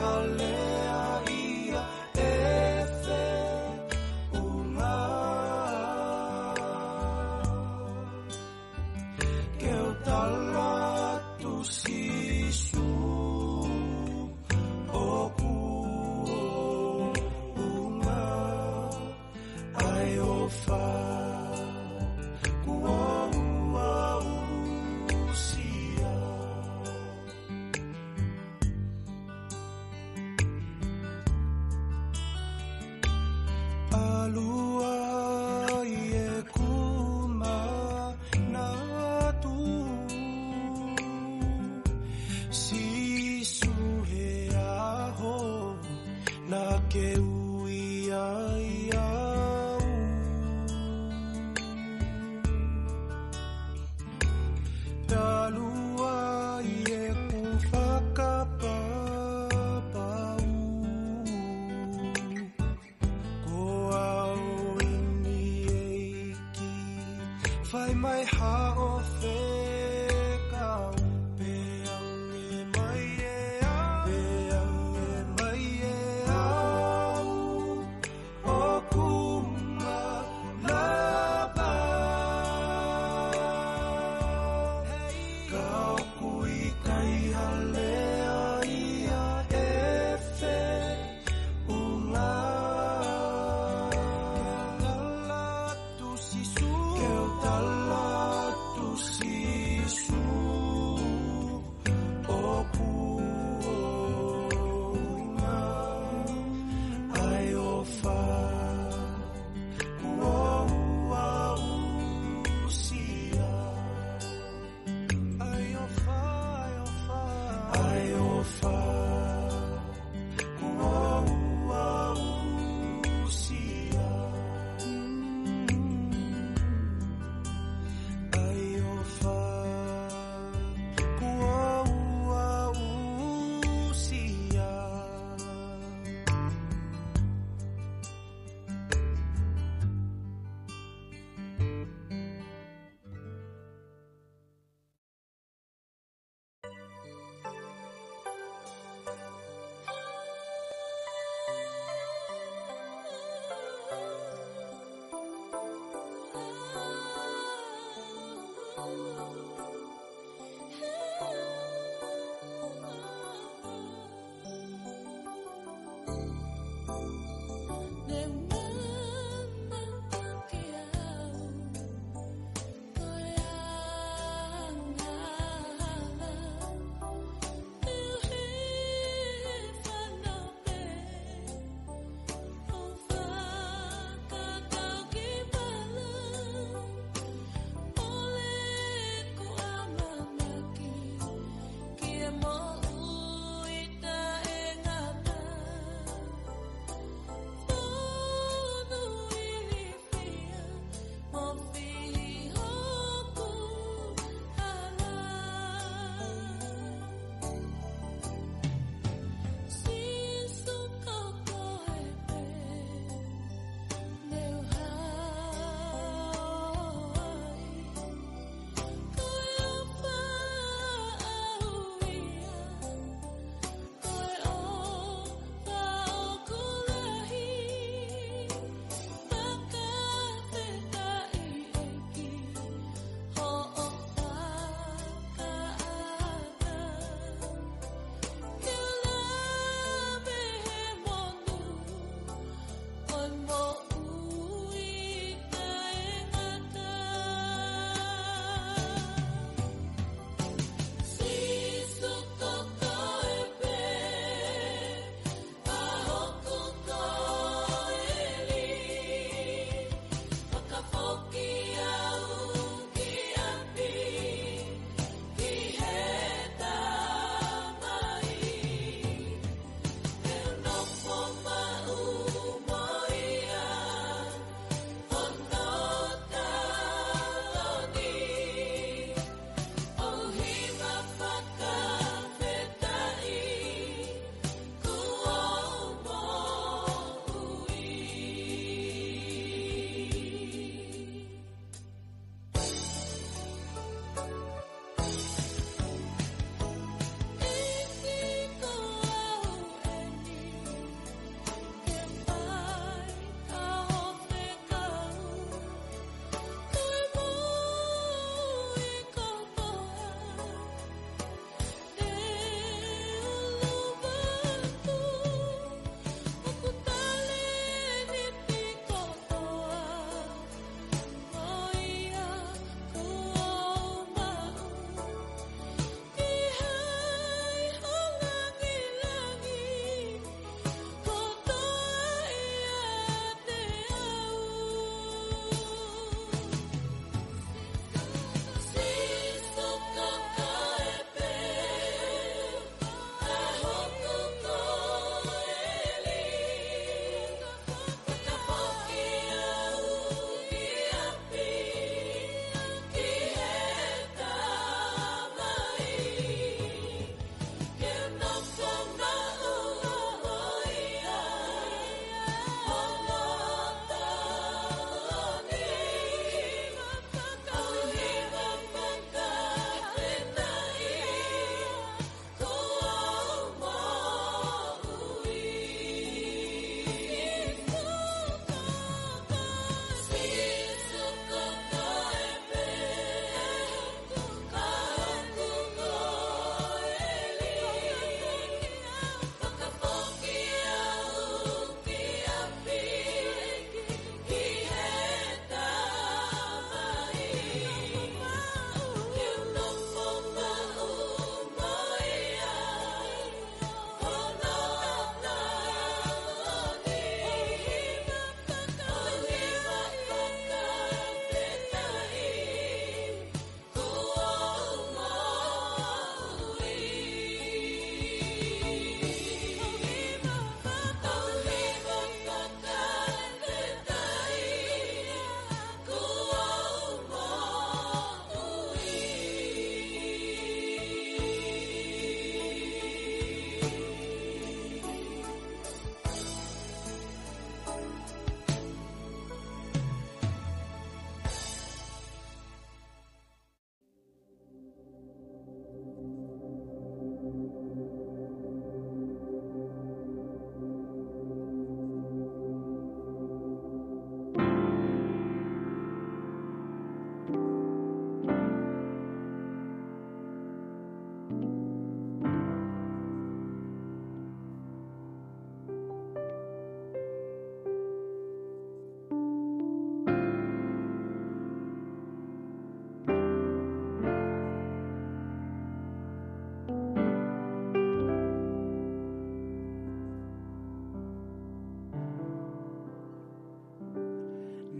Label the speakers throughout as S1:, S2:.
S1: halea ia e fe unga ke o tala tu sisu o ku unga ai o fa ku ua usia alua ie kuma na tu sisu he aho na ke ui ai au talua ie ku whakapapau ko au ini eiki whai mai hao whekau pe ange mai e au o kuma lapa kau kui kai halea ia e fe unga tala tu sisu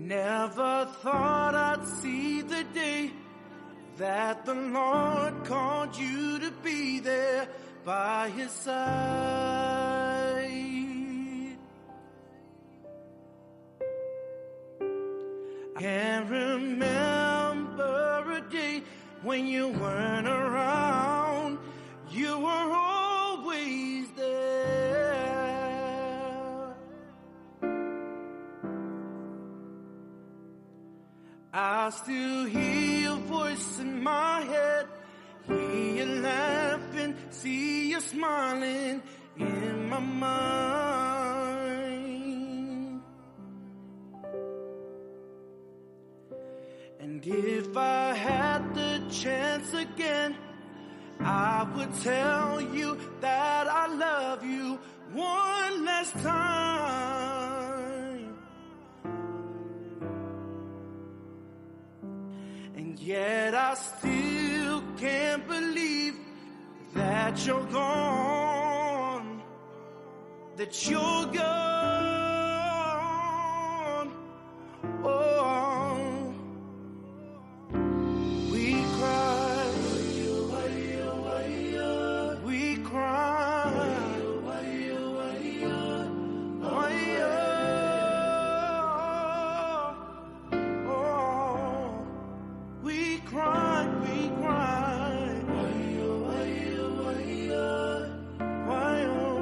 S1: Never thought I'd see the day that the Lord called you to be there by His side. I can't remember a day when you weren't around. You were always there. I still hear your voice in my head, hear you laughing, see you smiling in my mind. And if I had the chance again, I would tell you that I love you one last time. And yet I still can't believe that you're gone, that you're gone. Oh, we cry, we cry, oh, we cry, we cry. Why, oh,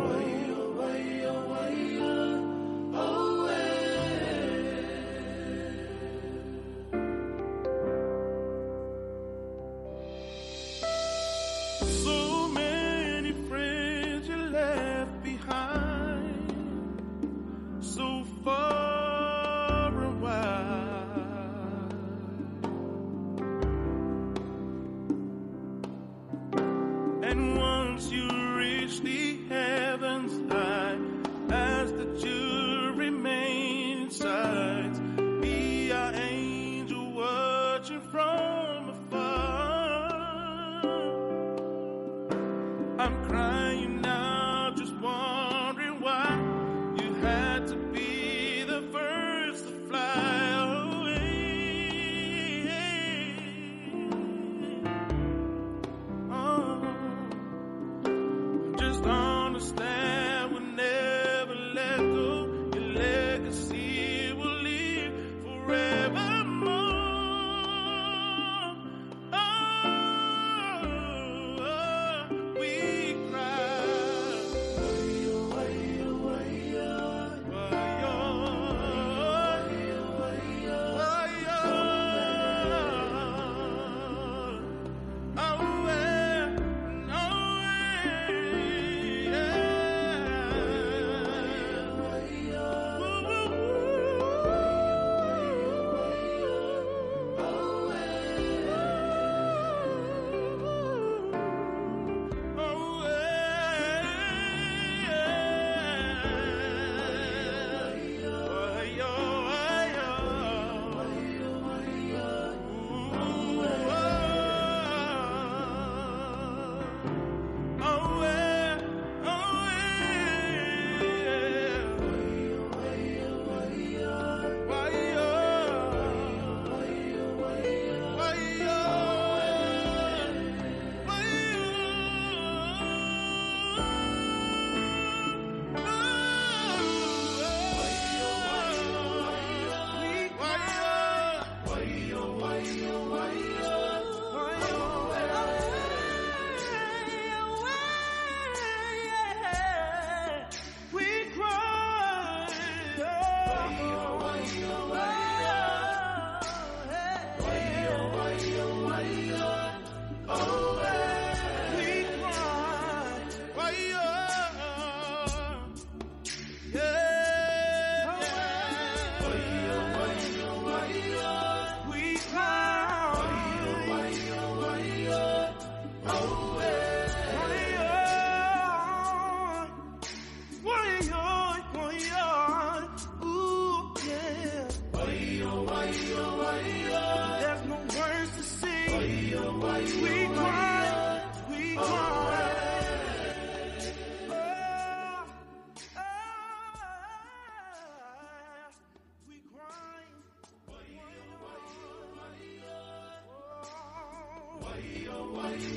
S1: what you